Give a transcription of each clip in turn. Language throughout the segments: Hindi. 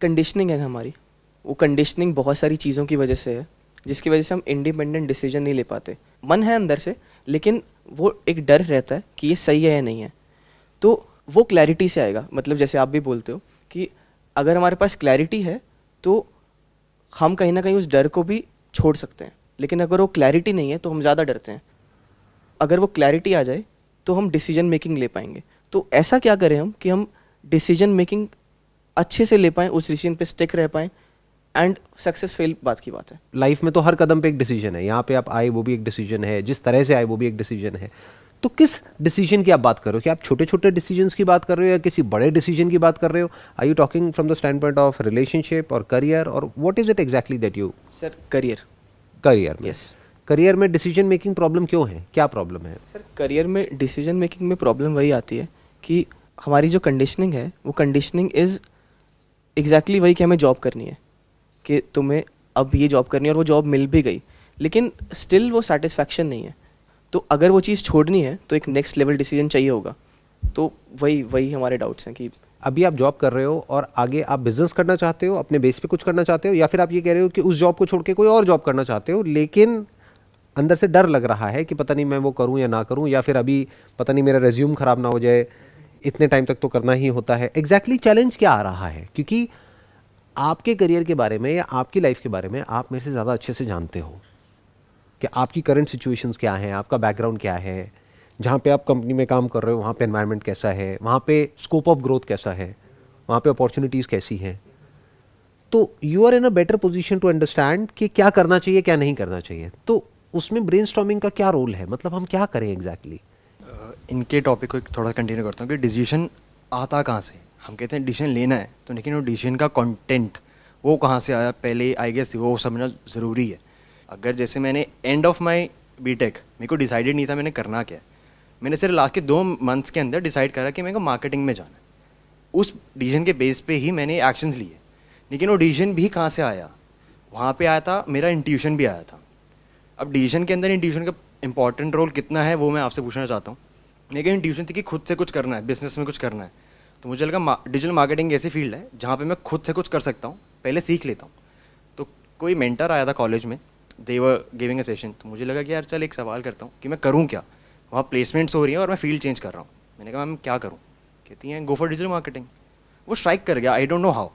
कंडीशनिंग है हमारी, वो कंडीशनिंग बहुत सारी चीज़ों की वजह से है, जिसकी वजह से हम इंडिपेंडेंट डिसीजन नहीं ले पाते। मन है अंदर से, लेकिन वो एक डर रहता है कि ये सही है या नहीं है। तो वो क्लैरिटी से आएगा, मतलब जैसे आप भी बोलते हो कि अगर हमारे पास क्लैरिटी है तो हम कहीं ना कहीं उस डर को भी छोड़ सकते हैं, लेकिन अगर वो क्लैरिटी नहीं है तो हम ज़्यादा डरते हैं। अगर वो क्लैरिटी आ जाए तो हम डिसीजन मेकिंग ले पाएंगे। तो ऐसा क्या करें हम कि हम डिसीजन मेकिंग अच्छे से ले पाएँ, उस डिसीजन पे स्टिक रह पाएँ, एंड सक्सेस फेल बात की बात है। लाइफ में तो हर कदम पे एक डिसीजन है, यहाँ पे आप आए वो भी एक डिसीजन है, जिस तरह से आए वो भी एक डिसीजन है। तो किस डिसीजन की आप बात कर रहे हो? क्या आप छोटे छोटे डिसीजंस की बात कर रहे हो या किसी बड़े डिसीजन की बात कर रहे हो? Are you talking from the stand point of relationship और करियर, और what is it exactly that you? Sir career में यस। करियर में डिसीजन मेकिंग प्रॉब्लम क्यों है, क्या प्रॉब्लम है? सर करियर में डिसीजन मेकिंग में प्रॉब्लम वही आती है कि हमारी जो कंडीशनिंग है वो कंडीशनिंग इज़ एग्जैक्टली वही कि हमें जॉब करनी है, कि तुम्हें अब ये जॉब करनी है, और वो जॉब मिल भी गई, लेकिन स्टिल वो सेटिस्फैक्शन नहीं है। तो अगर वो चीज़ छोड़नी है तो एक नेक्स्ट लेवल डिसीजन चाहिए होगा। तो वही हमारे डाउट्स हैं कि अभी आप जॉब कर रहे हो और आगे आप बिजनेस करना चाहते हो, अपने बेस पे कुछ करना चाहते हो, या फिर आप ये कह रहे हो कि उस जॉब को छोड़ के कोई और जॉब करना चाहते हो, लेकिन अंदर से डर लग रहा है कि पता नहीं मैं वो करूं या ना करूं, या फिर अभी पता नहीं मेरा रेज्यूम खराब ना हो जाए, इतने टाइम तक तो करना ही होता है। एग्जैक्टली चैलेंज क्या आ रहा है? क्योंकि आपके करियर के बारे में या आपकी लाइफ के बारे में आप मेरे से ज़्यादा अच्छे से जानते हो कि आपकी करंट सिचुएशंस क्या हैं, आपका बैकग्राउंड क्या है, जहाँ पे आप कंपनी में काम कर रहे हो वहाँ पे एनवायरनमेंट कैसा है, वहाँ पे स्कोप ऑफ ग्रोथ कैसा है, वहाँ पे अपॉर्चुनिटीज़ कैसी हैं। तो you are in a better position to understand कि क्या करना चाहिए क्या नहीं करना चाहिए। तो उसमें ब्रेनस्टॉर्मिंग का क्या रोल है, मतलब हम क्या करें एग्जैक्टली? इनके टॉपिक को थोड़ा कंटिन्यू करता हूँ कि डिसीजन आता कहाँ से। हम कहते हैं डिसीजन लेना है, तो लेकिन वो डिसीजन का कंटेंट वो कहाँ से आया, पहले आई गेस वो समझना ज़रूरी है। अगर जैसे मैंने एंड ऑफ माई बीटेक मेरे को डिसाइडेड नहीं था मैंने करना क्या है, मैंने सिर्फ लास्ट के 2 मंथ्स के अंदर डिसाइड करा कि मेरे को मार्केटिंग में जाना है। उस डिसीजन के बेस पे ही मैंने एक्शंस लिए, लेकिन वो डिसीजन भी कहाँ से आया, वहाँ पे आया था मेरा इंट्यूशन भी आया था। अब डिसीजन के अंदर इंट्यूशन का इंपॉर्टेंट रोल कितना है वो मैं आपसे पूछना चाहता हूँ। लेकिन इंट्यूशन थी कि खुद से कुछ करना है, बिजनेस में कुछ करना है, तो मुझे लगा डिजिटल मार्केटिंग ऐसी फील्ड है जहाँ पे मैं खुद से कुछ कर सकता हूँ, पहले सीख लेता हूँ। तो कोई मेंटर आया था कॉलेज में, दे वर गिविंग अ सेशन, तो मुझे लगा कि यार चल एक सवाल करता हूँ कि मैं करूँ क्या। वहाँ प्लेसमेंट्स हो रही हैं और मैं फील्ड चेंज कर रहा हूँ। मैंने कहा मैम क्या करूँ? कहती हैं गो फॉर डिजिटल मार्केटिंग। वो स्ट्राइक कर गया, आई डोंट नो हाउ।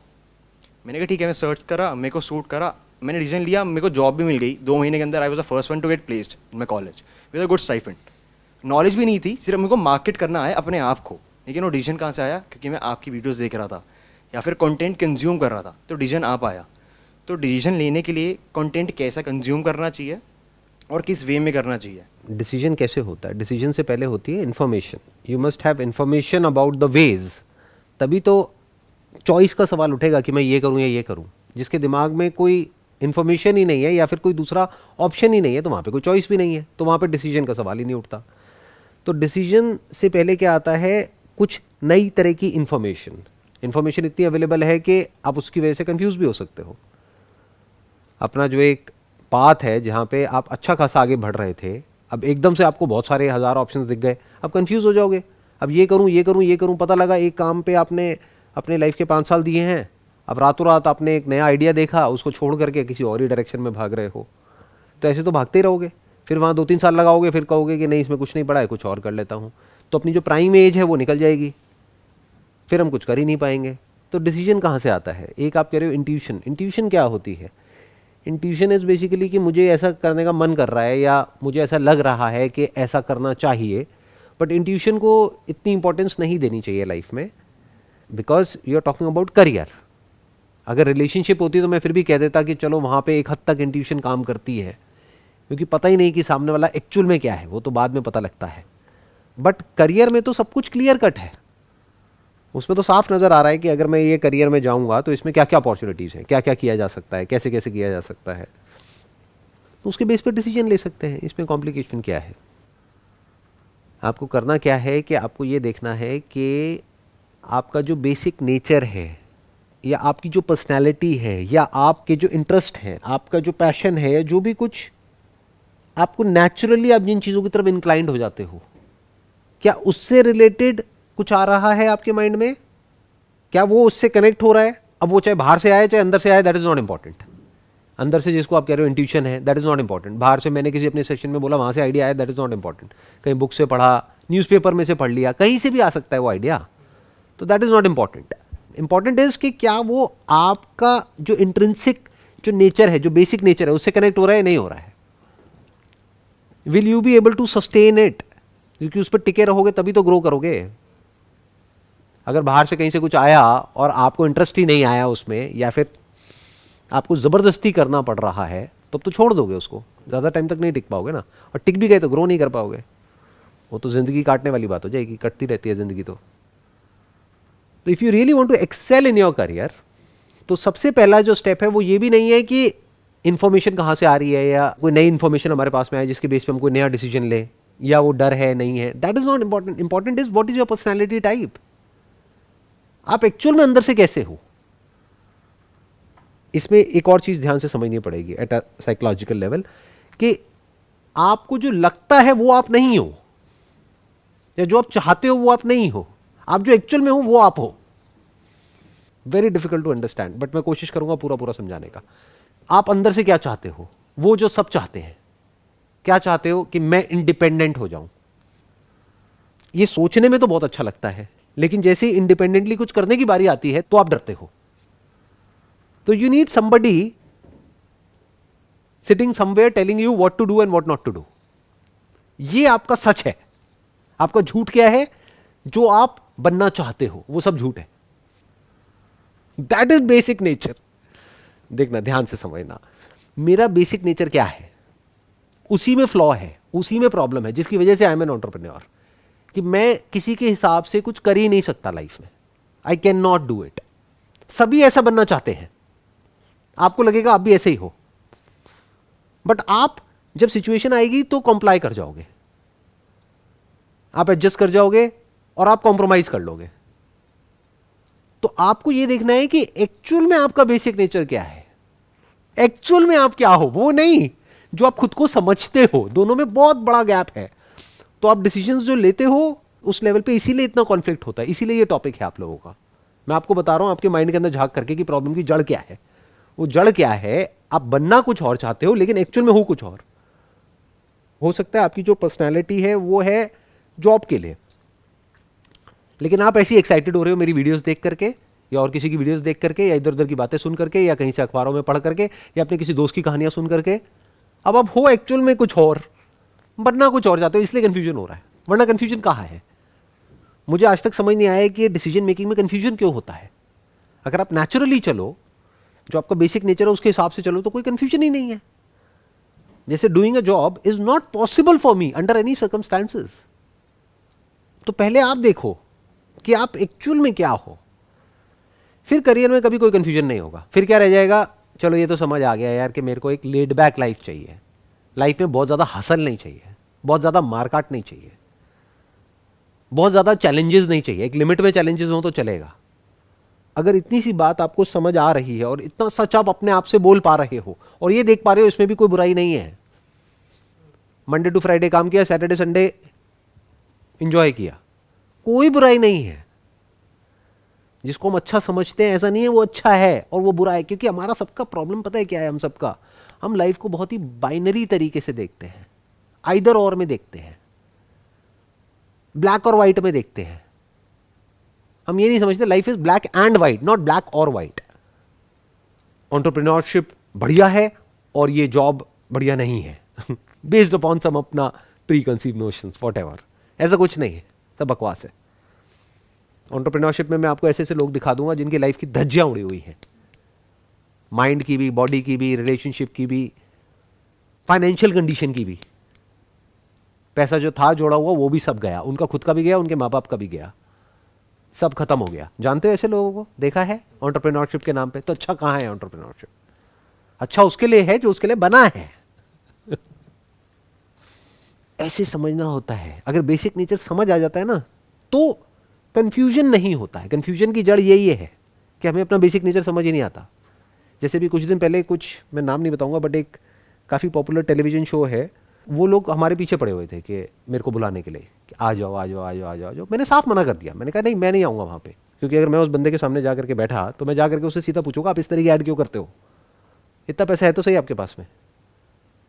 मैंने कहा ठीक है, मैं सर्च करा, मेरे को सूट करा, मैंने डिसीजन लिया, मेरे को जॉब भी मिल गई 2 महीने के अंदर। I was the first one to get placed in my college with a good stipend. Knowledge भी नहीं थी, सिर्फ मेरे को मार्केट करना है अपने आप को। लेकिन वो डिसीजन कहाँ से आया? क्योंकि मैं आपकी वीडियोस देख रहा था या फिर कंटेंट कंज्यूम कर रहा था, तो डिसीजन आप आया। तो डिसीजन लेने के लिए कंटेंट कैसा कंज्यूम करना चाहिए और किस वे में करना चाहिए। डिसीजन कैसे होता है? डिसीजन से पहले होती है information. You must have information about the ways, तभी तो चॉइस का सवाल उठेगा कि मैं ये करूं या ये करूं। जिसके दिमाग में कोई इन्फॉर्मेशन ही नहीं है या फिर कोई दूसरा ऑप्शन ही नहीं है, तो वहाँ पे कोई चॉइस भी नहीं है, तो वहाँ पे डिसीजन का सवाल ही नहीं उठता। तो डिसीजन से पहले क्या आता है? कुछ नई तरह की इन्फॉर्मेशन। इन्फॉर्मेशन इतनी अवेलेबल है कि आप उसकी वजह से कंफ्यूज भी हो सकते हो। अपना जो एक पाथ है जहाँ पे आप अच्छा खासा आगे बढ़ रहे थे, अब एकदम से आपको बहुत सारे 1000 ऑप्शंस दिख गए, अब कंफ्यूज हो जाओगे। अब ये करूँ ये करूँ ये करूँ, पता लगा एक काम पे आपने अपने लाइफ के 5 साल दिए हैं, अब रातों रात आपने एक नया आइडिया देखा, उसको छोड़ करके किसी और ही डायरेक्शन में भाग रहे हो। तो ऐसे तो भागते ही रहोगे, फिर वहाँ 2-3 साल लगाओगे, फिर कहोगे कि नहीं इसमें कुछ नहीं पड़ा है, कुछ और कर लेता हूँ। तो अपनी जो प्राइम एज है वो निकल जाएगी, फिर हम कुछ कर ही नहीं पाएंगे। तो डिसीजन कहाँ से आता है? एक आप कह रहे हो इंट्यूशन। इंट्यूशन क्या होती है? इंट्यूशन इज़ बेसिकली कि मुझे ऐसा करने का मन कर रहा है या मुझे ऐसा लग रहा है कि ऐसा करना चाहिए, बट इंट्यूशन को इतनी इंपॉर्टेंस नहीं देनी चाहिए लाइफ में, because you are talking about career. अगर रिलेशनशिप होती तो मैं फिर भी कह देता कि चलो वहाँ पे एक हद तक इंट्यूशन काम करती है, क्योंकि पता ही नहीं कि सामने वाला एक्चुअल में क्या है, वो तो बाद में पता लगता है। बट करियर में तो सब कुछ क्लियर कट है, उसमें तो साफ नज़र आ रहा है कि अगर मैं ये करियर में जाऊँगा तो इसमें क्या क्या अपॉर्चुनिटीज़ हैं, क्या क्या किया जा सकता है, कैसे कैसे किया जा सकता है, तो उसके बेस पर डिसीजन ले सकते हैं। इसमें कॉम्प्लिकेशन क्या है? आपको करना क्या है कि आपको ये देखना है कि आपका जो बेसिक नेचर है या आपकी जो पर्सनैलिटी है या आपके जो इंटरेस्ट हैं, आपका जो पैशन है, या जो भी कुछ आपको नेचुरली आप जिन चीज़ों की तरफ इंक्लाइंड हो जाते हो, क्या उससे रिलेटेड कुछ आ रहा है आपके माइंड में? क्या वो उससे कनेक्ट हो रहा है? अब वो चाहे बाहर से आए चाहे अंदर से आए, दैट इज नॉट इंपॉर्टेंट। अंदर से जिसको आप कह रहे हो इंट्यूशन है, दैट इज नॉट इंपॉर्टेंट। बाहर से मैंने किसी अपने सेशन में बोला, वहां से आइडिया आया, दैट इज नॉट इंपॉर्टेंट। कहीं बुक से पढ़ा, न्यूज़पेपर में से पढ़ लिया, कहीं से भी आ सकता है वो आइडिया, तो that is not important. Important is कि क्या वो आपका जो इंट्रिंसिक जो नेचर है, जो बेसिक नेचर है, उससे कनेक्ट हो रहा है, नहीं हो रहा है। Will you be able to sustain it, क्योंकि उस पर टिके रहोगे तभी तो ग्रो करोगे। अगर बाहर से कहीं से कुछ आया और आपको इंटरेस्ट ही नहीं आया उसमें, या फिर आपको ज़बरदस्ती करना पड़ रहा है, तब तो छोड़ दोगे उसको, ज़्यादा टाइम तक नहीं टिक पाओगे ना। और टिक भी गए तो ग्रो नहीं कर पाओगे, वो तो ज़िंदगी काटने वाली बात हो जाएगी, कटती रहती है ज़िंदगी। तो if you really want to excel in your career, तो सबसे पहला जो स्टेप है वो ये भी नहीं है कि इन्फॉर्मेशन कहाँ से आ रही है, या कोई नई इन्फॉर्मेशन हमारे पास में आए जिसके बेस पे हम कोई नया डिसीजन लें, या वो डर है नहीं है, that is not important. Important is what is your personality type. आप एक्चुअल में अंदर से कैसे हो। इसमें एक और चीज ध्यान से समझनी पड़ेगी एट अ साइकोलॉजिकल लेवल, कि आपको जो लगता है वो आप नहीं हो, या जो आप चाहते हो वो आप नहीं हो, आप जो एक्चुअल में हो वो आप हो। Very difficult to understand, but मैं कोशिश करूंगा पूरा पूरा समझाने का। आप अंदर से क्या चाहते हो, वो जो सब चाहते हैं। क्या चाहते हो कि मैं इंडिपेंडेंट हो जाऊं। ये सोचने में तो बहुत अच्छा लगता है, लेकिन जैसे ही इंडिपेंडेंटली कुछ करने की बारी आती है तो आप डरते हो। तो you need somebody sitting somewhere telling you what to do and what not to do. ये आपका सच है। आपका झूठ क्या है? जो आप बनना चाहते हो वो सब झूठ है। That is basic nature. देखना, ध्यान से समझना, मेरा बेसिक नेचर क्या है, उसी में फ्लॉ है, उसी में प्रॉब्लम है, जिसकी वजह से आई एम एन एंटरप्रेन्योर। कि मैं किसी के हिसाब से कुछ कर ही नहीं सकता लाइफ में। I can not do it. सभी ऐसा बनना चाहते हैं, आपको लगेगा आप भी ऐसे ही हो, बट आप जब सिचुएशन आएगी तो कॉम्प्लाई कर जाओगे, आप एडजस्ट कर जाओगे और आप कॉम्प्रोमाइज कर लोगे। तो आपको यह देखना है कि एक्चुअल में आपका बेसिक नेचर क्या है, एक्चुअल में आप क्या हो, वो नहीं जो आप खुद को समझते हो। दोनों में बहुत बड़ा गैप है। तो आप डिसीजंस जो लेते हो उस लेवल पे, इसीलिए इतना कॉन्फ्लिक्ट होता है, इसीलिए ये टॉपिक है आप लोगों का। मैं आपको बता रहा हूं आपके माइंड के अंदर झांक करके कि प्रॉब्लम की जड़ क्या है। वो जड़ क्या है? आप बनना कुछ और चाहते हो लेकिन एक्चुअल में हो कुछ और। हो सकता है आपकी जो पर्सनैलिटी है वो है जॉब के लिए, लेकिन आप ऐसी एक्साइटेड हो रहे हो मेरी वीडियोस देख करके, या और किसी की वीडियोस देख करके, या इधर उधर की बातें सुन करके, या कहीं से अखबारों में पढ़ करके, या अपने किसी दोस्त की कहानियां सुन करके। अब आप हो एक्चुअल में कुछ और, बनना कुछ और चाहते हो, इसलिए कंफ्यूजन हो रहा है। वरना कंफ्यूजन कहाँ है? मुझे आज तक समझ नहीं आया कि डिसीजन मेकिंग में कंफ्यूजन क्यों होता है। अगर आप नेचुरली चलो, जो आपका बेसिक नेचर है उसके हिसाब से चलो, तो कोई कंफ्यूजन ही नहीं है। जैसे doing a job is not possible for me under any circumstances. तो पहले आप देखो कि आप एक्चुअल में क्या हो, फिर करियर में कभी कोई कंफ्यूजन नहीं होगा। फिर क्या रह जाएगा? चलो ये तो समझ आ गया यार कि मेरे को एक लेड बैक लाइफ चाहिए, लाइफ में बहुत ज्यादा हसल नहीं चाहिए, बहुत ज्यादा मारकाट नहीं चाहिए, बहुत ज्यादा चैलेंजेस नहीं चाहिए। एक लिमिट में चैलेंजेस हो तो चलेगा। अगर इतनी सी बात आपको समझ आ रही है और इतना सच आप अपने आप से बोल पा रहे हो और ये देख पा रहे हो, इसमें भी कोई बुराई नहीं है। मंडे टू फ्राइडे काम किया, सैटरडे संडे एंजॉय किया, कोई बुराई नहीं है। जिसको हम अच्छा समझते हैं, ऐसा नहीं है वो अच्छा है और वो बुरा है, क्योंकि हमारा सबका प्रॉब्लम पता है क्या है? हम सबका, हम लाइफ को बहुत ही बाइनरी तरीके से देखते हैं, आइदर और में देखते हैं, ब्लैक और व्हाइट में देखते हैं। हम ये नहीं समझते life is black and white, not black और व्हाइट। एंटरप्रेन्योरशिप बढ़िया है और ये जॉब बढ़िया नहीं है बेस्ड अपॉन सम अपना प्री कंसीव नोशंस, व्हाटएवर। ऐसा कुछ नहीं है, सब बकवास है। एंटरप्रेन्योरशिप में मैं आपको ऐसे ऐसे लोग दिखा दूंगा जिनकी लाइफ की धज्जियां उड़ी हुई हैं, माइंड की भी, बॉडी की भी, रिलेशनशिप की भी, फाइनेंशियल कंडीशन की भी। पैसा जो था जोड़ा हुआ वो भी सब गया, उनका खुद का भी गया, उनके माँ बाप का भी गया, सब खत्म हो गया। जानते हो ऐसे लोगों को? देखा है एंटरप्रेन्योरशिप के नाम पे? तो अच्छा कहां है एंटरप्रेन्योरशिप? अच्छा उसके लिए है जो उसके लिए बना है ऐसे समझना होता है। अगर बेसिक नेचर समझ आ जाता है ना, तो कंफ्यूजन नहीं होता है। कंफ्यूजन की जड़ यही है कि हमें अपना बेसिक नेचर समझ ही नहीं आता। जैसे भी कुछ दिन पहले, कुछ मैं नाम नहीं बताऊंगा, बट एक काफ़ी पॉपुलर टेलीविजन शो है, वो लोग हमारे पीछे पड़े हुए थे कि मेरे को बुलाने के लिए कि आ जाओ आ जाओ आ जाओ आ जाओ आ जाओ। मैंने साफ मना कर दिया, मैंने कहा नहीं, मैं नहीं आऊँगा वहाँ पे। क्योंकि अगर मैं उस बंदे के सामने जा करके बैठा तो मैं जा करके उससे सीधा पूछूंगा आप इस तरह की ऐड क्यों करते हो, इतना पैसा है तो सही आपके पास में,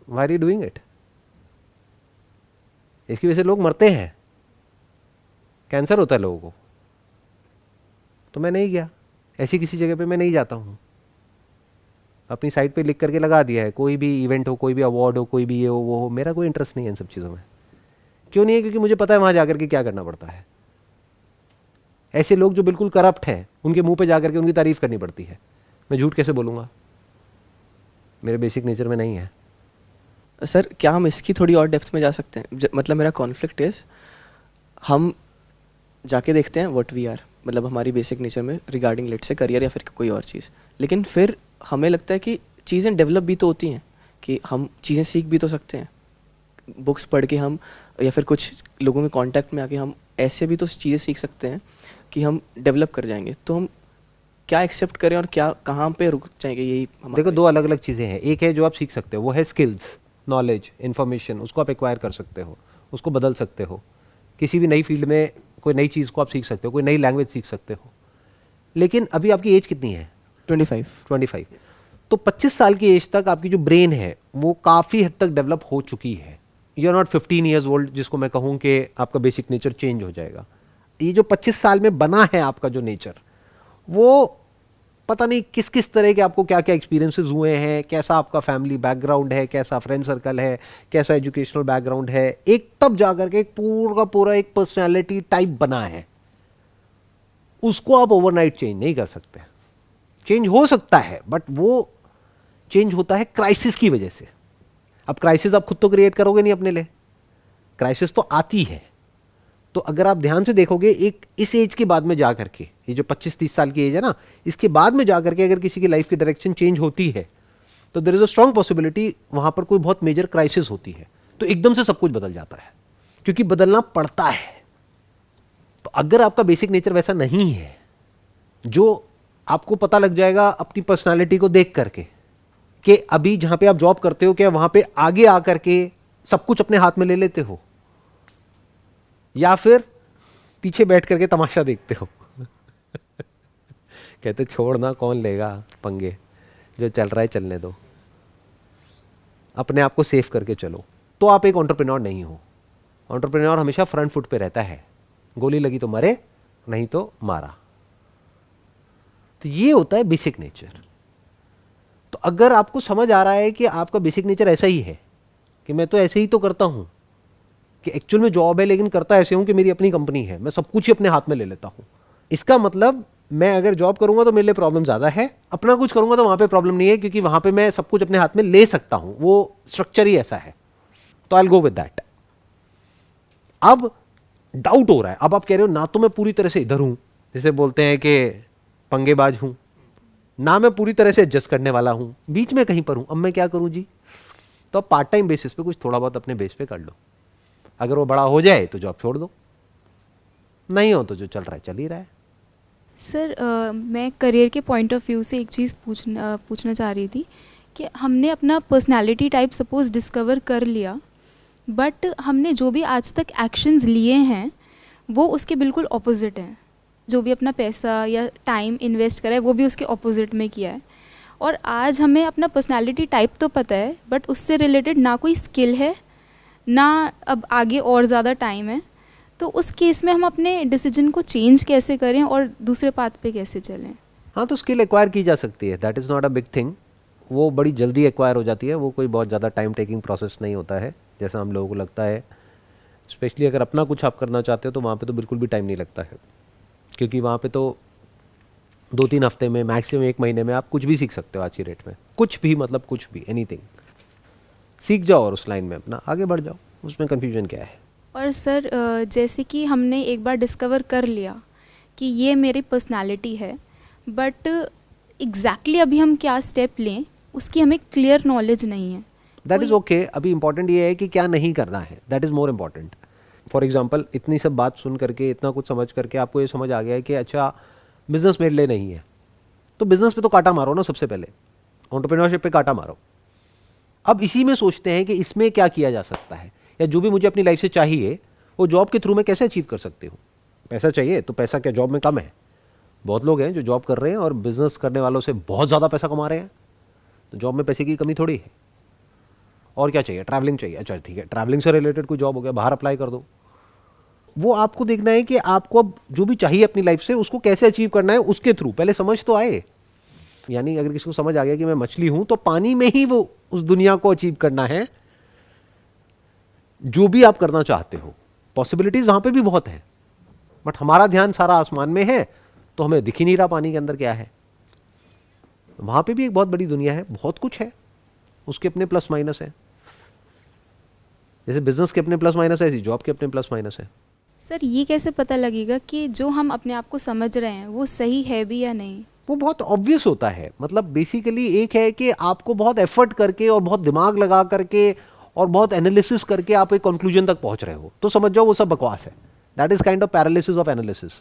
why are you doing it. इसकी वजह से लोग मरते हैं, कैंसर होता है लोगों को। तो मैं नहीं गया, ऐसी किसी जगह पे मैं नहीं जाता हूँ। अपनी साइट पे लिख करके लगा दिया है, कोई भी इवेंट हो, कोई भी अवार्ड हो, कोई भी ये हो वो हो, मेरा कोई इंटरेस्ट नहीं है इन सब चीज़ों में। क्यों नहीं है? क्योंकि मुझे पता है वहाँ जाकर के क्या करना पड़ता है। ऐसे लोग जो बिल्कुल करप्ट हैं उनके मुंह पे जाकर के उनकी तारीफ करनी पड़ती है। मैं झूठ कैसे बोलूँगा, मेरे बेसिक नेचर में नहीं है। सर क्या हम इसकी थोड़ी और डेप्थ में जा सकते हैं? मतलब मेरा कॉन्फ्लिक्ट इज, हम जाके देखते हैं व्हाट वी आर, मतलब हमारी बेसिक नेचर में रिगार्डिंग लेट से करियर या फिर कोई और चीज़, लेकिन फिर हमें लगता है कि चीज़ें डेवलप भी तो होती हैं, कि हम चीज़ें सीख भी तो सकते हैं बुक्स पढ़ के, हम या फिर कुछ लोगों के कांटेक्ट में आके हम ऐसे भी तो चीज़ें सीख सकते हैं कि हम डेवलप कर जाएंगे। तो हम क्या एक्सेप्ट करें और क्या कहाँ पे रुक जाएंगे, यही देखो दो अलग अलग चीज़ें हैं। एक है जो आप सीख सकते हो, वो है स्किल्स, नॉलेज, इन्फॉर्मेशन, उसको आप एक्वायर कर सकते हो, उसको बदल सकते हो। किसी भी नई फील्ड में कोई नई चीज़ को आप सीख सकते हो, कोई नई लैंग्वेज सीख सकते हो। लेकिन अभी आपकी एज कितनी है? 25। तो 25 साल की एज तक आपकी जो ब्रेन है वो काफ़ी हद तक डेवलप हो चुकी है। You are not 15 years old जिसको मैं कहूँ कि आपका बेसिक नेचर चेंज हो जाएगा। ये जो 25 साल में बना है आपका जो नेचर, वो पता नहीं किस किस तरह के आपको क्या क्या एक्सपीरियंसेस हुए हैं, कैसा आपका फैमिली बैकग्राउंड है, कैसा फ्रेंड सर्कल है, कैसा एजुकेशनल बैकग्राउंड है, एक तब जाकर के एक पूरा पूरा एक पर्सनैलिटी टाइप बना है। उसको आप ओवरनाइट चेंज नहीं कर सकते। चेंज हो सकता है बट वो चेंज होता है क्राइसिस की वजह से। अब क्राइसिस आप खुद तो क्रिएट करोगे नहीं अपने लिए, क्राइसिस तो आती है। तो अगर आप ध्यान से देखोगे, एक इस एज के बाद में जाकर के, ये जो 25-30 साल की एज है ना, इसके बाद में जाकर के अगर किसी की लाइफ की डायरेक्शन चेंज होती है तो there is a strong possibility वहां पर कोई बहुत मेजर क्राइसिस होती है। तो एकदम से सब कुछ बदल जाता है, क्योंकि बदलना पड़ता है। तो अगर आपका बेसिक नेचर वैसा नहीं है, जो आपको पता लग जाएगा अपनी पर्सनालिटी को देख करके कि अभी जहां पे आप जॉब करते हो, क्या वहां पे आगे आकर के सब कुछ अपने हाथ में ले लेते हो या फिर पीछे बैठ करके तमाशा देखते हो। कहते छोड़ना, कौन लेगा पंगे, जो चल रहा है चलने दो, अपने आप को सेफ करके चलो। तो आप एक एंटरप्रेन्योर नहीं हो। एंटरप्रेन्योर हमेशा फ्रंट फुट पे रहता है, गोली लगी तो मरे, नहीं तो मारा। तो ये होता है बेसिक नेचर। तो अगर आपको समझ आ रहा है कि आपका बेसिक नेचर ऐसा ही है कि मैं तो ऐसे ही तो करता हूं, कि एक्चुअल में जॉब है लेकिन करता ऐसे हूं कि मेरी अपनी कंपनी है, मैं सब कुछ ही अपने हाथ में ले लेता हूं, इसका मतलब मैं अगर जॉब करूंगा तो मेरे लिए प्रॉब्लम ज्यादा है, अपना कुछ करूंगा तो वहां पे प्रॉब्लम नहीं है, क्योंकि वहां पे मैं सब कुछ अपने हाथ में ले सकता हूं, वो स्ट्रक्चर ही ऐसा है। तो I will go with that. अब डाउट हो रहा है, अब आप कह रहे हो ना तो मैं पूरी तरह से इधर हूं, जैसे बोलते हैं कि पंगेबाज हूं, ना मैं पूरी तरह से एडजस्ट करने वाला हूं, बीच में कहीं पर हूं। अब मैं क्या करूं जी? तो अब पार्ट टाइम बेसिस पे कुछ थोड़ा बहुत अपने बेस पे कर लो। अगर वो बड़ा हो जाए तो जॉब छोड़ दो, नहीं हो तो जो चल रहा है चल ही रहा है। सर मैं करियर के पॉइंट ऑफ व्यू से एक चीज़ पूछना चाह रही थी कि हमने अपना पर्सनालिटी टाइप सपोज डिस्कवर कर लिया, बट हमने जो भी आज तक एक्शंस लिए हैं वो उसके बिल्कुल ऑपोजिट हैं। जो भी अपना पैसा या टाइम इन्वेस्ट करा है वो भी उसके ऑपोजिट में किया है। और आज हमें अपना पर्सनालिटी टाइप तो पता है, बट उससे रिलेटेड ना कोई स्किल है, ना अब आगे और ज़्यादा टाइम है। तो उस केस में हम अपने डिसीजन को चेंज कैसे करें और दूसरे पाथ पे कैसे चलें? हाँ, तो स्किल एक्वायर की जा सकती है, that is not a big thing. वो बड़ी जल्दी एक्वायर हो जाती है, वो कोई बहुत ज़्यादा टाइम टेकिंग प्रोसेस नहीं होता है जैसा हम लोगों को लगता है। स्पेशली अगर अपना कुछ आप करना चाहते हो तो वहाँ पे तो बिल्कुल भी टाइम नहीं लगता है, क्योंकि वहाँ पे तो 2-3 हफ्ते में, मैक्सिमम 1 महीने में आप कुछ भी सीख सकते हो। आज की रेट में कुछ भी, मतलब कुछ भी, एनीथिंग सीख जाओ और उस लाइन में अपना आगे बढ़ जाओ, उसमें कन्फ्यूजन क्या है। और सर जैसे कि हमने एक बार डिस्कवर कर लिया कि ये मेरी पर्सनालिटी है, बट एग्जैक्टली अभी हम क्या स्टेप लें उसकी हमें क्लियर नॉलेज नहीं है। That is okay. अभी इंपॉर्टेंट ये है कि क्या नहीं करना है, that is more important. For example, इतनी सब बात सुन करके, इतना कुछ समझ करके आपको ये समझ आ गया है कि अच्छा बिजनेस मेरे लिए नहीं है, तो बिजनेस पे तो काटा मारो ना, सबसे पहले एंटरप्रेन्योरशिप पे काटा मारो। अब इसी में सोचते हैं कि इसमें क्या किया जा सकता है, या जो भी मुझे अपनी लाइफ से चाहिए वो जॉब के थ्रू में कैसे अचीव कर सकते हो। पैसा चाहिए तो पैसा क्या जॉब में कम है? बहुत लोग हैं जो जॉब कर रहे हैं और बिजनेस करने वालों से बहुत ज़्यादा पैसा कमा रहे हैं, तो जॉब में पैसे की कमी थोड़ी है। और क्या चाहिए? ट्रैवलिंग चाहिए, अच्छा ठीक है, ट्रैवलिंग से रिलेटेड कोई जॉब हो गया, बाहर अप्लाई कर दो। वो आपको देखना है कि आपको अब जो भी चाहिए अपनी लाइफ से उसको कैसे अचीव करना है, उसके थ्रू पहले समझ तो आए। यानी अगर किसी को समझ आ गया कि मैं मछली हूं, तो पानी में ही वो उस दुनिया को अचीव करना है जो भी आप करना चाहते हो। पॉसिबिलिटीज वहां पे भी बहुत है, बट हमारा ध्यान सारा आसमान में है, तो हमें दिख ही नहीं रहा पानी के अंदर क्या है। वहां पे भी एक बहुत बड़ी दुनिया है, बहुत कुछ है, उसके अपने प्लस माइनस है। जैसे बिजनेस के अपने प्लस माइनस है, ऐसी जॉब के अपने प्लस माइनस है। सर ये कैसे पता लगेगा कि जो हम अपने आप को समझ रहे हैं वो सही है भी या नहीं? वो बहुत ऑब्वियस होता है। मतलब बेसिकली एक है कि आपको बहुत एफर्ट करके और बहुत दिमाग लगा करके और बहुत एनालिसिस करके आप एक कंक्लूजन तक पहुंच रहे हो, तो समझ जाओ वो सब बकवास है। That is kind of paralysis of analysis,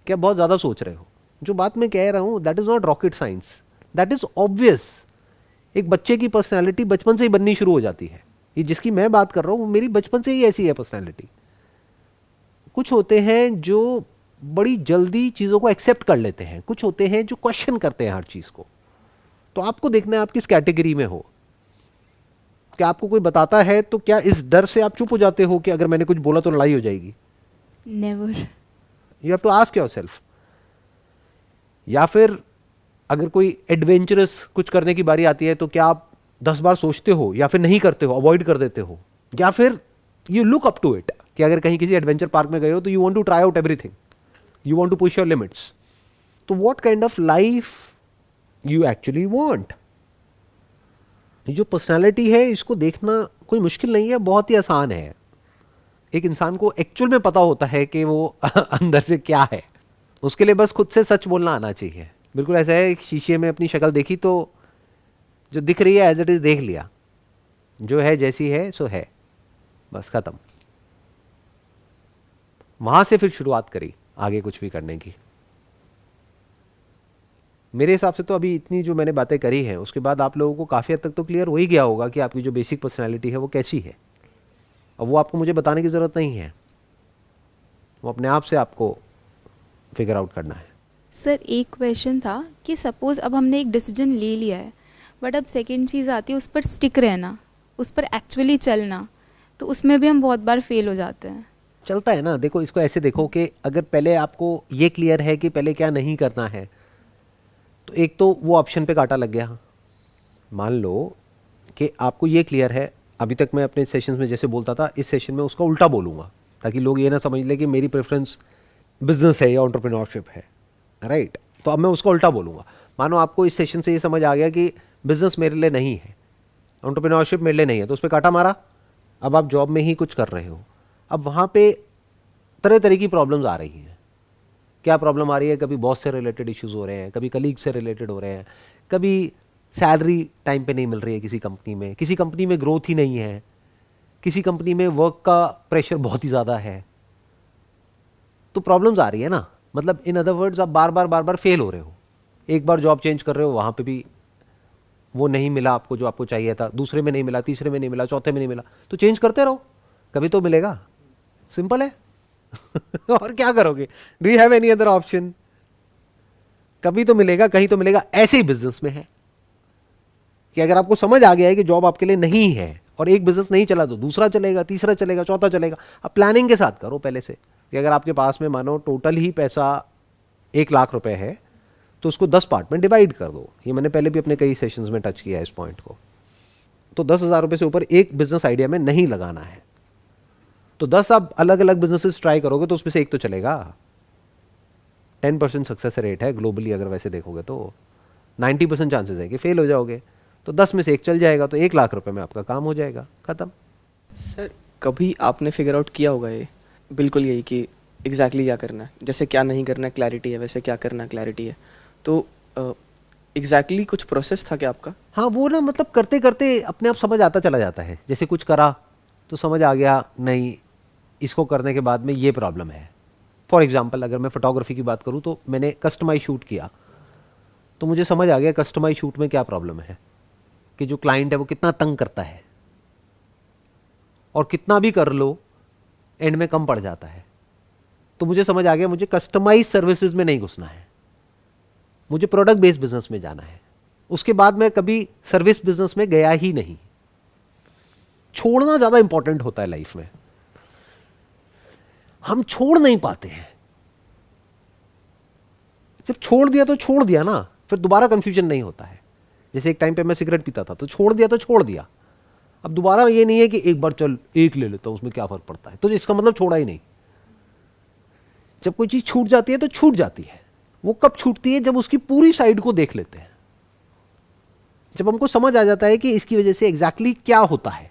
कि आप बहुत ज्यादा सोच रहे हो। जो बात मैं कह रहा हूं that is not rocket science, that is obvious. एक बच्चे की पर्सनैलिटी बचपन से ही बननी शुरू हो जाती है। ये जिसकी मैं बात कर रहा हूं मेरी बचपन से ही ऐसी है पर्सनैलिटी। कुछ होते हैं जो बड़ी जल्दी चीजों को एक्सेप्ट कर लेते हैं, कुछ होते हैं जो क्वेश्चन करते हैं हर चीज को। तो आपको देखना है आप किस कैटेगरी में हो। क्या आपको कोई बताता है तो क्या इस डर से आप चुप हो जाते हो कि अगर मैंने कुछ बोला तो लड़ाई हो जाएगी? Never. You have to ask yourself. या फिर अगर कोई एडवेंचरस कुछ करने की बारी आती है तो क्या आप 10 बार सोचते हो या फिर नहीं करते हो, अवॉइड कर देते हो? या फिर you look up to it, कि अगर कहीं किसी एडवेंचर पार्क में गए हो तो you want to try out everything, you want to push your limits. तो what kind of life you actually want? जो पर्सनालिटी है इसको देखना कोई मुश्किल नहीं है, बहुत ही आसान है। एक इंसान को एक्चुअल में पता होता है कि वो अंदर से क्या है। उसके लिए बस खुद से सच बोलना आना चाहिए। बिल्कुल ऐसा है, शीशे में अपनी शक्ल देखी तो जो दिख रही है एज इट इज देख लिया, जो है जैसी है सो है, बस खत्म। वहां से फिर शुरुआत करी आगे कुछ भी करने की। मेरे हिसाब से तो अभी इतनी जो मैंने बातें करी हैं उसके बाद आप लोगों को काफ़ी हद तक तो क्लियर हो ही गया होगा कि आपकी जो बेसिक पर्सनैलिटी है वो कैसी है। और वो आपको मुझे बताने की ज़रूरत नहीं है, वो अपने आप से आपको फिगर आउट करना है। सर एक क्वेश्चन था कि सपोज़ अब हमने एक डिसीजन ले लिया है, बट अब सेकंड चीज़ आती है उस पर स्टिक रहना, उस पर एक्चुअली चलना, तो उसमें भी हम बहुत बार फेल हो जाते हैं। चलता है ना। देखो इसको ऐसे देखो कि अगर पहले आपको ये क्लियर है कि पहले क्या नहीं करना है, तो एक तो वो ऑप्शन पे कांटा लग गया। मान लो कि आपको ये क्लियर है, अभी तक मैं अपने सेशंस में जैसे बोलता था, इस सेशन में उसका उल्टा बोलूँगा ताकि लोग ये ना समझ ले कि मेरी प्रेफरेंस बिजनेस है या एंटरप्रेन्योरशिप है, राइट? तो अब मैं उसका उल्टा बोलूँगा। मानो आपको इस सेशन से ये समझ आ गया कि बिजनेस मेरे लिए नहीं है, एंटरप्रेन्योरशिप मेरे लिए नहीं है, तो उस पर कांटा मारा। अब आप जॉब में ही कुछ कर रहे हो, अब वहाँ पे तरह तरह की प्रॉब्लम्स आ रही हैं। क्या प्रॉब्लम आ रही है? कभी बॉस से रिलेटेड इश्यूज हो रहे हैं, कभी कलीग से रिलेटेड हो रहे हैं, कभी सैलरी टाइम पे नहीं मिल रही है किसी कंपनी में ग्रोथ ही नहीं है, किसी कंपनी में वर्क का प्रेशर बहुत ही ज़्यादा है। तो प्रॉब्लम्स आ रही है ना। मतलब इन अदर वर्ड्स आप बार बार फेल हो रहे हो। एक बार जॉब चेंज कर रहे हो, वहाँ पे भी वो नहीं मिला आपको जो आपको चाहिए था, दूसरे में नहीं मिला, तीसरे में नहीं मिला, चौथे में नहीं मिला, तो चेंज करते रहो, कभी तो मिलेगा। सिंपल है। और क्या करोगे? Do you have any other option? कभी तो मिलेगा, कहीं तो मिलेगा। ऐसे ही बिजनेस में है कि अगर आपको समझ आ गया है कि जॉब आपके लिए नहीं है और एक बिजनेस नहीं चला तो दूसरा चलेगा, तीसरा चलेगा, चौथा चलेगा। अब प्लानिंग के साथ करो पहले से कि अगर आपके पास में मानो टोटल ही पैसा 1 लाख रुपए है तो उसको 10 पार्ट में डिवाइड कर दो। ये मैंने पहले भी अपने कई सेशंस में टच किया है इस पॉइंट को। तो 10,000 रुपए से ऊपर एक बिजनेस आइडिया में नहीं लगाना है। तो 10 आप अलग अलग बिजनेसेस ट्राई करोगे तो उसमें से एक तो चलेगा। 10% सक्सेस रेट है ग्लोबली, अगर वैसे देखोगे तो 90% चांसेस है कि फेल हो जाओगे। तो 10 में से एक चल जाएगा तो 1 लाख रुपए में आपका काम हो जाएगा, खत्म। सर कभी आपने फिगर आउट किया होगा ये बिल्कुल यही कि एग्जैक्टली क्या करना है, जैसे क्या नहीं करना है क्लैरिटी है, वैसे क्या करना है क्लैरिटी है, तो एग्जैक्टली कुछ प्रोसेस था क्या आपका? हाँ, वो ना मतलब करते करते अपने आप समझ आता चला जाता है। जैसे कुछ करा तो समझ आ गया नहीं, इसको करने के बाद में ये प्रॉब्लम है। फॉर एग्जाम्पल अगर मैं फोटोग्राफी की बात करूँ तो मैंने कस्टमाइज शूट किया तो मुझे समझ आ गया कस्टमाइज शूट में क्या प्रॉब्लम है, कि जो क्लाइंट है वो कितना तंग करता है और कितना भी कर लो एंड में कम पड़ जाता है। तो मुझे समझ आ गया मुझे कस्टमाइज सर्विसेज में नहीं घुसना है, मुझे प्रोडक्ट बेस्ड बिजनेस में जाना है। उसके बाद मैं कभी सर्विस बिजनेस में गया ही नहीं। छोड़ना ज्यादा इंपॉर्टेंट होता है लाइफ में, हम छोड़ नहीं पाते हैं। जब छोड़ दिया तो छोड़ दिया ना, फिर दोबारा कंफ्यूजन नहीं होता है। जैसे एक टाइम पे मैं सिगरेट पीता था, तो छोड़ दिया तो छोड़ दिया। अब दोबारा ये नहीं है कि एक बार चल एक ले लेता हूं, उसमें क्या फर्क पड़ता है, तो इसका मतलब छोड़ा ही नहीं। जब कोई चीज छूट जाती है तो छूट जाती है। वो कब छूटती है? जब उसकी पूरी साइड को देख लेते हैं, जब हमको समझ आ जाता है कि इसकी वजह से एग्जैक्टली क्या होता है,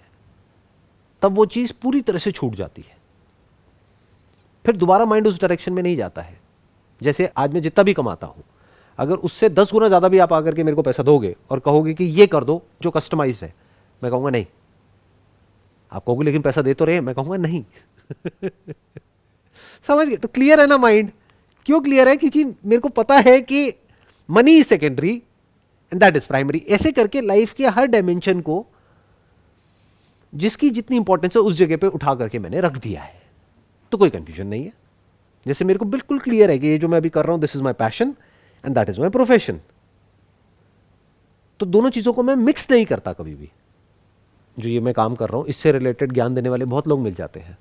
तब वो चीज पूरी तरह से छूट जाती है। फिर दोबारा माइंड उस डायरेक्शन में नहीं जाता है। जैसे आज मैं जितना भी कमाता हूं, अगर उससे 10 गुना ज्यादा भी आप आकर के मेरे को पैसा दोगे और कहोगे कि ये कर दो जो कस्टमाइज है, मैं कहूंगा नहीं। आप कहोगे लेकिन पैसा दे तो रहे हैं, मैं कहूंगा नहीं। समझ गए? तो क्लियर है ना माइंड? क्यों क्लियर है? क्योंकि मेरे को पता है कि money is secondary and that is primary. ऐसे करके लाइफ के हर डायमेंशन को जिसकी जितनी इंपॉर्टेंस है उस जगह पे उठा करके मैंने रख दिया है, तो कोई कंफ्यूजन नहीं है। जैसे मेरे को बिल्कुल क्लियर है कि ये जो मैं अभी कर रहा हूं, this is my passion and that is my profession. तो दोनों चीजों को मैं मिक्स नहीं करता कभी भी। जो ये मैं काम कर रहा हूं, इससे रिलेटेड ज्ञान देने वाले बहुत लोग मिल जाते हैं।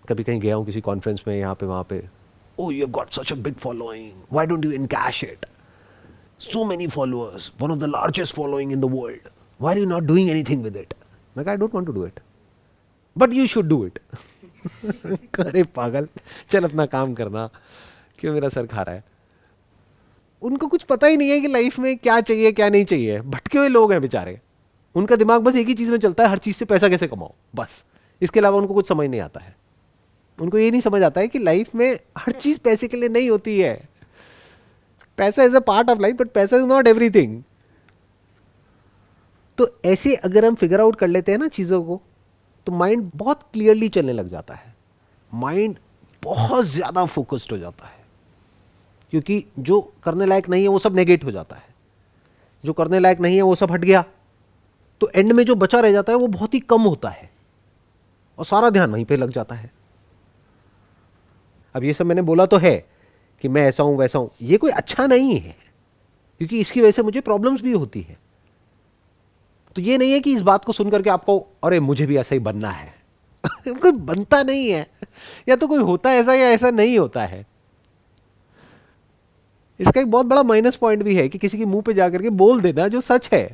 कभी कहीं गया हूं किसी कॉन्फ्रेंस में, यहां पे वहां पे, oh you have got such a big following, why don't you encash it, so many followers, one of the largest following in the world, why are you not doing anything with it? Like, I don't want to do it, but you should do it. अरे पागल, चल अपना काम करना, क्यों मेरा सर खा रहा है? उनको कुछ पता ही नहीं है कि लाइफ में क्या चाहिए क्या नहीं चाहिए। भटके हुए लोग हैं बेचारे। उनका दिमाग बस एक ही चीज में चलता है, हर चीज से पैसा कैसे कमाओ, बस। इसके अलावा उनको कुछ समझ नहीं आता है। उनको ये नहीं समझ आता है कि लाइफ में हर चीज पैसे के लिए नहीं होती है। पैसा is a part of life, but पैसा इज नॉट एवरीथिंग। तो ऐसे अगर हम फिगर आउट कर लेते हैं ना चीजों को, तो माइंड बहुत क्लियरली चलने लग जाता है। माइंड बहुत ज्यादा फोकस्ड हो जाता है, क्योंकि जो करने लायक नहीं है वो सब नेगेट हो जाता है। जो करने लायक नहीं है वो सब हट गया, तो एंड में जो बचा रह जाता है वो बहुत ही कम होता है, और सारा ध्यान वहीं पे लग जाता है। अब ये सब मैंने बोला तो है कि मैं ऐसा हूं वैसा हूं, ये कोई अच्छा नहीं है, क्योंकि इसकी वजह से मुझे प्रॉब्लम्स भी होती है। तो ये नहीं है कि इस बात को सुनकर के आपको अरे मुझे भी ऐसा ही बनना है। कोई बनता नहीं है, या तो कोई होता है ऐसा या ऐसा नहीं होता है। इसका एक बहुत बड़ा माइनस पॉइंट भी है कि किसी के मुंह पे जाकर के बोल देना जो सच है,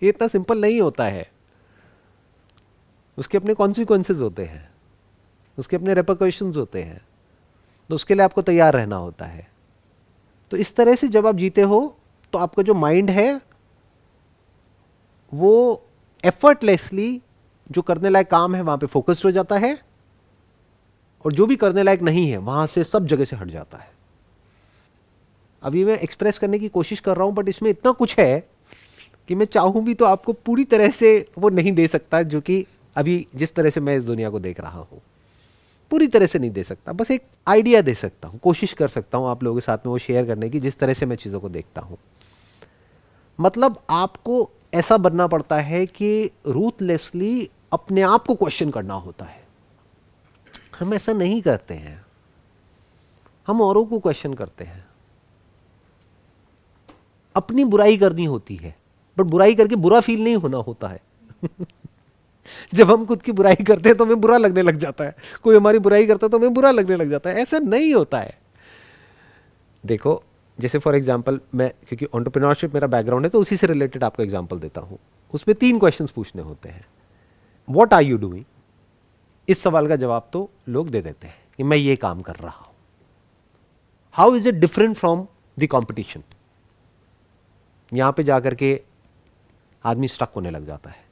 ये इतना सिंपल नहीं होता है। उसके अपने कॉन्सिक्वेंसेस होते हैं, उसके अपने रेपरकशंस होते हैं, तो उसके लिए आपको तैयार रहना होता है। तो इस तरह से जब आप जीते हो, तो आपका जो माइंड है वो एफर्टलेसली जो करने लायक काम है वहां पे फोकस्ड हो जाता है, और जो भी करने लायक नहीं है वहां से सब जगह से हट जाता है। अभी मैं एक्सप्रेस करने की कोशिश कर रहा हूं, बट इसमें इतना कुछ है कि मैं चाहूं भी तो आपको पूरी तरह से वो नहीं दे सकता, जो कि अभी जिस तरह से मैं इस दुनिया को देख रहा हूं पूरी तरह से नहीं दे सकता। बस एक आइडिया दे सकता हूं, कोशिश कर सकता हूं आप लोगों के साथ में वो शेयर करने की, जिस तरह से मैं चीजों को देखता हूं। मतलब आपको ऐसा बनना पड़ता है कि रूथलेसली अपने आप को क्वेश्चन करना होता है। हम ऐसा नहीं करते हैं, हम औरों को क्वेश्चन करते हैं। अपनी बुराई करनी होती है, बट बुराई करके बुरा फील नहीं होना होता है। जब हम खुद की बुराई करते हैं तो हमें बुरा लगने लग जाता है, कोई हमारी बुराई करता है तो हमें बुरा लगने लग जाता है। ऐसा नहीं होता है। देखो, जैसे फॉर एग्जांपल मैं, क्योंकि एंटरप्रेन्योरशिप मेरा बैकग्राउंड है, तो उसी से रिलेटेड आपको एग्जांपल देता हूं। उसमें 3 क्वेश्चंस पूछने होते हैं। What are you doing? इस सवाल का जवाब तो लोग दे देते हैं कि मैं ये काम कर रहा हूं। How is it different from the competition? यहां पे जाकर के आदमी स्टक होने लग जाता है।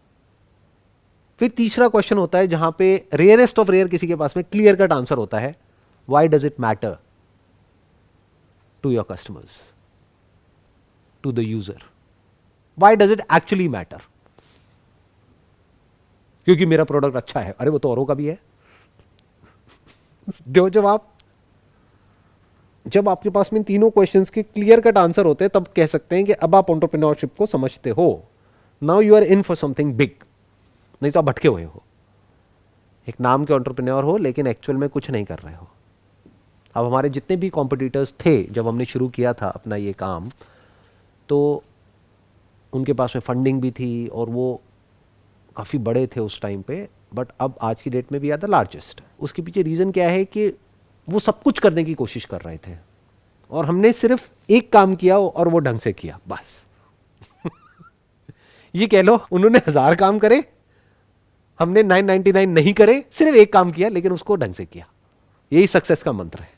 फिर तीसरा क्वेश्चन होता है जहां पे रेयरेस्ट ऑफ रेयर किसी के पास में क्लियर कट आंसर होता है, why does it matter to your customers, to the user? Why does it actually matter? क्योंकि मेरा प्रोडक्ट अच्छा है। अरे वो तो औरों का भी है। दो जवाब। जब आपके पास में तीनों क्वेश्चंस के क्लियर कट आंसर होते हैं, तब कह सकते हैं कि अब आप एंटरप्रेन्योरशिप को समझते हो। Now you are in for something big. नहीं तो आप भटके हुए हो, एक नाम के एंटरप्रेन्योर हो, लेकिन एक्चुअल में कुछ नहीं कर रहे हो। अब हमारे जितने भी कॉम्पिटिटर्स थे जब हमने शुरू किया था अपना ये काम, तो उनके पास में फंडिंग भी थी और वो काफ़ी बड़े थे उस टाइम पे, बट अब आज की डेट में भी आर द लार्जेस्ट। उसके पीछे रीज़न क्या है कि वो सब कुछ करने की कोशिश कर रहे थे और हमने सिर्फ एक काम किया और वो ढंग से किया, बस। ये कह लो उन्होंने 1000 काम करे, हमने 999 नहीं करे, सिर्फ एक काम किया लेकिन उसको ढंग से किया। यही सक्सेस का मंत्र है।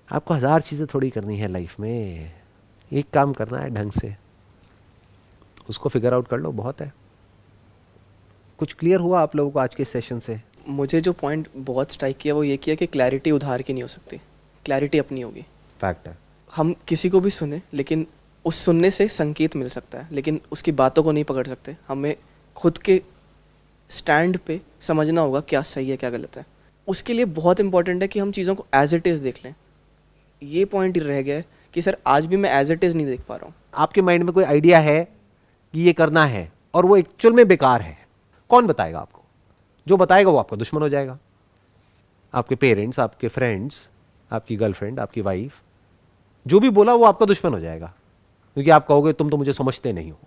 आपको 1000 चीजें थोड़ी करनी है लाइफ में, एक काम करना है ढंग से, उसको फिगर आउट कर लो, बहुत है। कुछ क्लियर हुआ आप लोगों को आज के सेशन से? मुझे जो पॉइंट बहुत स्ट्राइक किया वो ये किया कि क्लैरिटी उधार की नहीं हो सकती, क्लैरिटी अपनी होगी। फैक्ट है। हम किसी को भी सुने लेकिन उस सुनने से संकेत मिल सकता है, लेकिन उसकी बातों को नहीं पकड़ सकते। हमें खुद के स्टैंड पे समझना होगा क्या सही है क्या गलत है। उसके लिए बहुत इंपॉर्टेंट है कि हम चीज़ों को एज इट इज़ देख लें। ये पॉइंट ही रह गया है कि सर आज भी मैं एज इट इज़ नहीं देख पा रहा हूँ। आपके माइंड में कोई आइडिया है कि ये करना है और वो एक्चुअल में बेकार है, कौन बताएगा आपको? जो बताएगा वो आपका दुश्मन हो जाएगा। आपके पेरेंट्स, आपके फ्रेंड्स, आपकी गर्लफ्रेंड, आपकी वाइफ, जो भी बोला वो आपका दुश्मन हो जाएगा, क्योंकि आप कहोगे तुम तो मुझे समझते नहीं हो।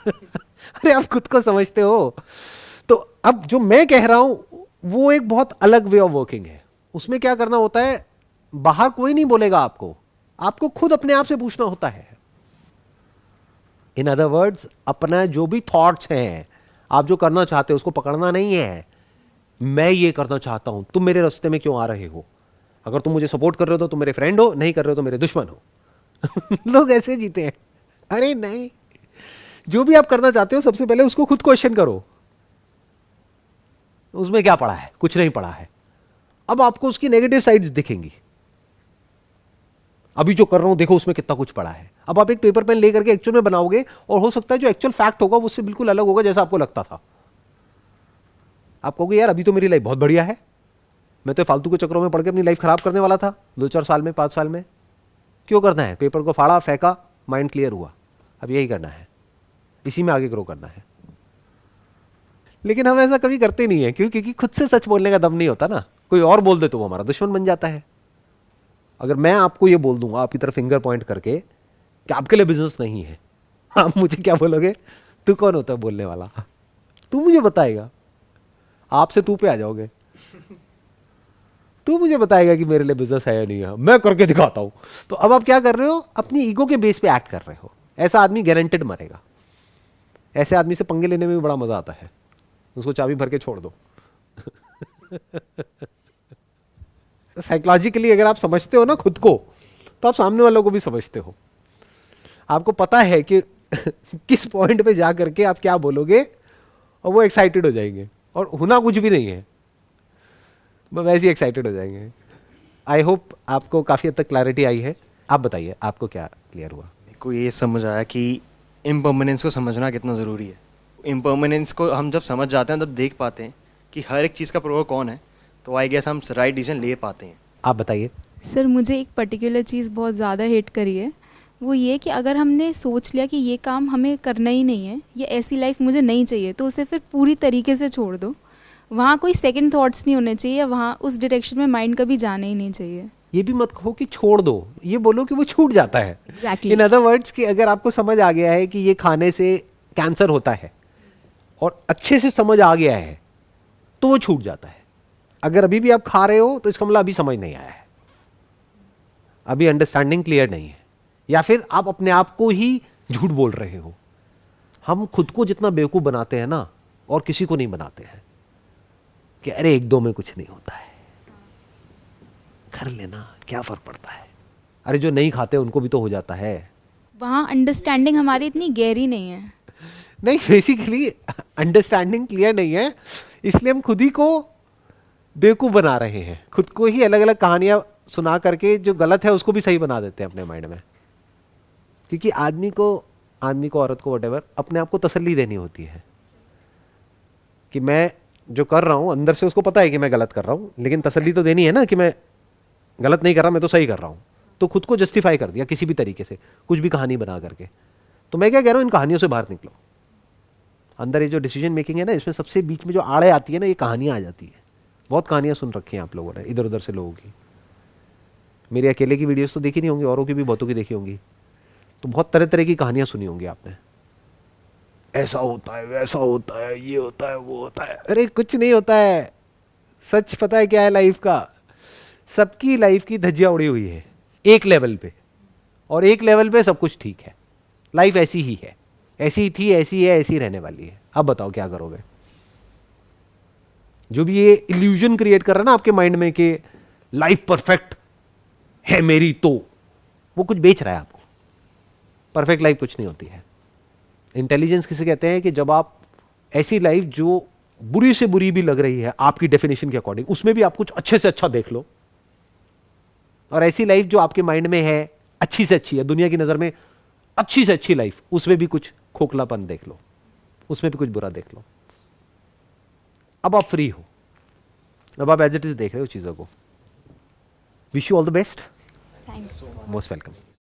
अरे आप खुद को समझते हो। तो अब जो मैं कह रहा हूं वो एक बहुत अलग वे ऑफ वर्किंग है। उसमें क्या करना होता है, बाहर कोई नहीं बोलेगा आपको, आपको खुद अपने आप से पूछना होता है। इन अदर वर्ड्स, अपना जो भी थॉट्स हैं, आप जो करना चाहते हो उसको पकड़ना नहीं है। मैं ये करना चाहता हूं, तुम मेरे रास्ते में क्यों आ रहे हो? अगर तुम मुझे सपोर्ट कर रहे हो तो तुम मेरे फ्रेंड हो, नहीं कर रहे हो तो मेरे दुश्मन हो। लोग ऐसे जीते हैं। अरे नहीं, जो भी आप करना चाहते हो सबसे पहले उसको खुद क्वेश्चन करो, उसमें क्या पड़ा है? कुछ नहीं पड़ा है। अब आपको उसकी नेगेटिव साइड्स दिखेंगी। अभी जो कर रहा हूं देखो उसमें कितना कुछ पड़ा है। अब आप एक पेपर पेन लेकर के एक्चुअल में बनाओगे और हो सकता है जो एक्चुअल फैक्ट होगा वो उससे बिल्कुल अलग होगा जैसा आपको लगता था। आप कहोगे यार अभी तो मेरी लाइफ बहुत बढ़िया है, मैं तो फालतू के चक्करों में पड़ के अपनी लाइफ खराब करने वाला था 2-4 साल में, 5 साल में। क्यों करना है? पेपर को फाड़ा, फेंका, माइंड क्लियर हुआ, अब यही करना है, इसी में आगे ग्रो करना है। लेकिन हम ऐसा कभी करते नहीं है। क्यों? क्योंकि खुद से सच बोलने का दम नहीं होता ना। कोई और बोल दे तो वो हमारा दुश्मन बन जाता है। अगर मैं आपको ये बोल दूंगा आपकी तरफ फिंगर पॉइंट करके कि आपके लिए बिजनेस नहीं है, आप मुझे क्या बोलोगे? तू कौन होता है बोलने वाला? तू मुझे बताएगा, आपसे तू पे आ जाओगे। तू मुझे बताएगा कि मेरे लिए बिजनेस है या नहीं है, मैं करके दिखाता हूं। तो अब आप क्या कर रहे हो? अपनी ईगो के बेस पे एक्ट कर रहे हो। ऐसा आदमी गारंटेड मरेगा। ऐसे आदमी से पंगे लेने में भी बड़ा मजा आता है, उसको चाबी भर के छोड़ दो। साइकोलॉजिकली अगर आप समझते हो ना खुद को, तो आप सामने वालों को भी समझते हो। आपको पता है कि किस पॉइंट पे जा करके आप क्या बोलोगे और वो एक्साइटेड हो जाएंगे, और होना कुछ भी नहीं है, वो वैसे ही एक्साइटेड हो जाएंगे। आई होप आपको काफ़ी हद तक क्लैरिटी आई है। आप बताइए आपको क्या क्लियर हुआ? मेरे को ये समझ आया कि इम्पर्मानेंस को समझना कितना ज़रूरी है। इम्पर्मानेंस को हम जब समझ जाते हैं तब देख पाते हैं कि हर एक चीज़ का प्रोवर कौन है, तो आई गेस हम राइट डिसीजन ले पाते हैं। आप बताइए। सर मुझे एक पर्टिकुलर चीज़ बहुत ज़्यादा हिट करी है, वो ये कि अगर हमने सोच लिया कि ये काम हमें करना ही नहीं है, ये ऐसी लाइफ मुझे नहीं चाहिए, तो उसे फिर पूरी तरीके से छोड़ दो। वहाँ कोई सेकंड थॉट्स नहीं होने चाहिए, वहाँ उस डायरेक्शन में माइंड कभी जाना ही नहीं चाहिए। ये भी मत कहो कि छोड़ दो, ये बोलो कि वो छूट जाता है। Exactly. इन अदर वर्ड्स कि अगर आपको समझ आ गया है कि ये खाने से कैंसर होता है और अच्छे से समझ आ गया है, तो वो छूट जाता है। अगर अभी भी आप खा रहे हो तो इसका मतलब अभी समझ नहीं आया है, अभी अंडरस्टैंडिंग क्लियर नहीं है, या फिर आप अपने आप को ही झूठ बोल रहे हो। हम खुद को जितना बेवकूफ बनाते हैं ना, और किसी को नहीं बनाते हैं कि अरे 1-2 में कुछ नहीं होता है, कर लेना, क्या फर्क पड़ता है। अरे जो नहीं खाते उनको भी तो हो जाता है। वहाँ अंडरस्टैंडिंग हमारी इतनी गहरी नहीं है। नहीं, बेसिकली अंडरस्टैंडिंग क्लियर नहीं है, इसलिए हम खुद ही को बेवकूफ बना रहे हैं। खुद को ही अलग अलग कहानियां सुना करके जो गलत है उसको भी सही बना देते हैं अपने माइंड में। क्योंकि आदमी को, औरत को, व्हाटएवर, अपने आप को तसल्ली देनी होती है कि मैं जो कर रहा हूं अंदर से उसको पता है कि मैं गलत कर रहा हूं, लेकिन तसल्ली तो देनी है ना कि मैं गलत नहीं कर रहा, मैं तो सही कर रहा हूं। तो खुद को जस्टिफाई कर दिया किसी भी तरीके से, कुछ भी कहानी बना करके। तो मैं क्या कह रहा हूं, इन कहानियों से बाहर निकलो। अंदर ये जो डिसीजन मेकिंग है ना, इसमें सबसे बीच में जो आड़े आती है ना, ये कहानियां आ जाती है। बहुत कहानियां सुन रखी हैं आप लोगों ने इधर उधर से लोगों की। मेरी अकेले की वीडियोस तो देखी नहीं होंगी, औरों की भी बहुतों की देखी होंगी। तो बहुत तरह तरह की कहानियां सुनी होंगी आपने, ऐसा होता है, वैसा होता है, ये होता है, वो होता है। अरे कुछ नहीं होता है। सच पता है क्या है लाइफ का? सबकी लाइफ की धज्जियां उड़ी हुई है एक लेवल पे, और एक लेवल पे सब कुछ ठीक है। लाइफ ऐसी ही है, ऐसी थी, ऐसी है, ऐसी रहने वाली है। अब बताओ क्या करोगे? जो भी ये इल्यूजन क्रिएट कर रहा है ना आपके माइंड में कि लाइफ परफेक्ट है मेरी, तो वो कुछ बेच रहा है आपको। परफेक्ट लाइफ कुछ नहीं होती है। इंटेलिजेंस किसे कहते हैं? कि जब आप ऐसी लाइफ जो बुरी से बुरी भी लग रही है आपकी डेफिनेशन के अकॉर्डिंग, उसमें भी आप कुछ अच्छे से अच्छा देख लो, और ऐसी लाइफ जो आपके माइंड में है अच्छी से अच्छी है, दुनिया की नजर में अच्छी से अच्छी लाइफ, उसमें भी कुछ खोखलापन देख लो, उसमें भी कुछ बुरा देख लो। अब आप फ्री हो, अब आप एज इट इज देख रहे हो चीजों को। Wish you all the best, thanks. Most welcome.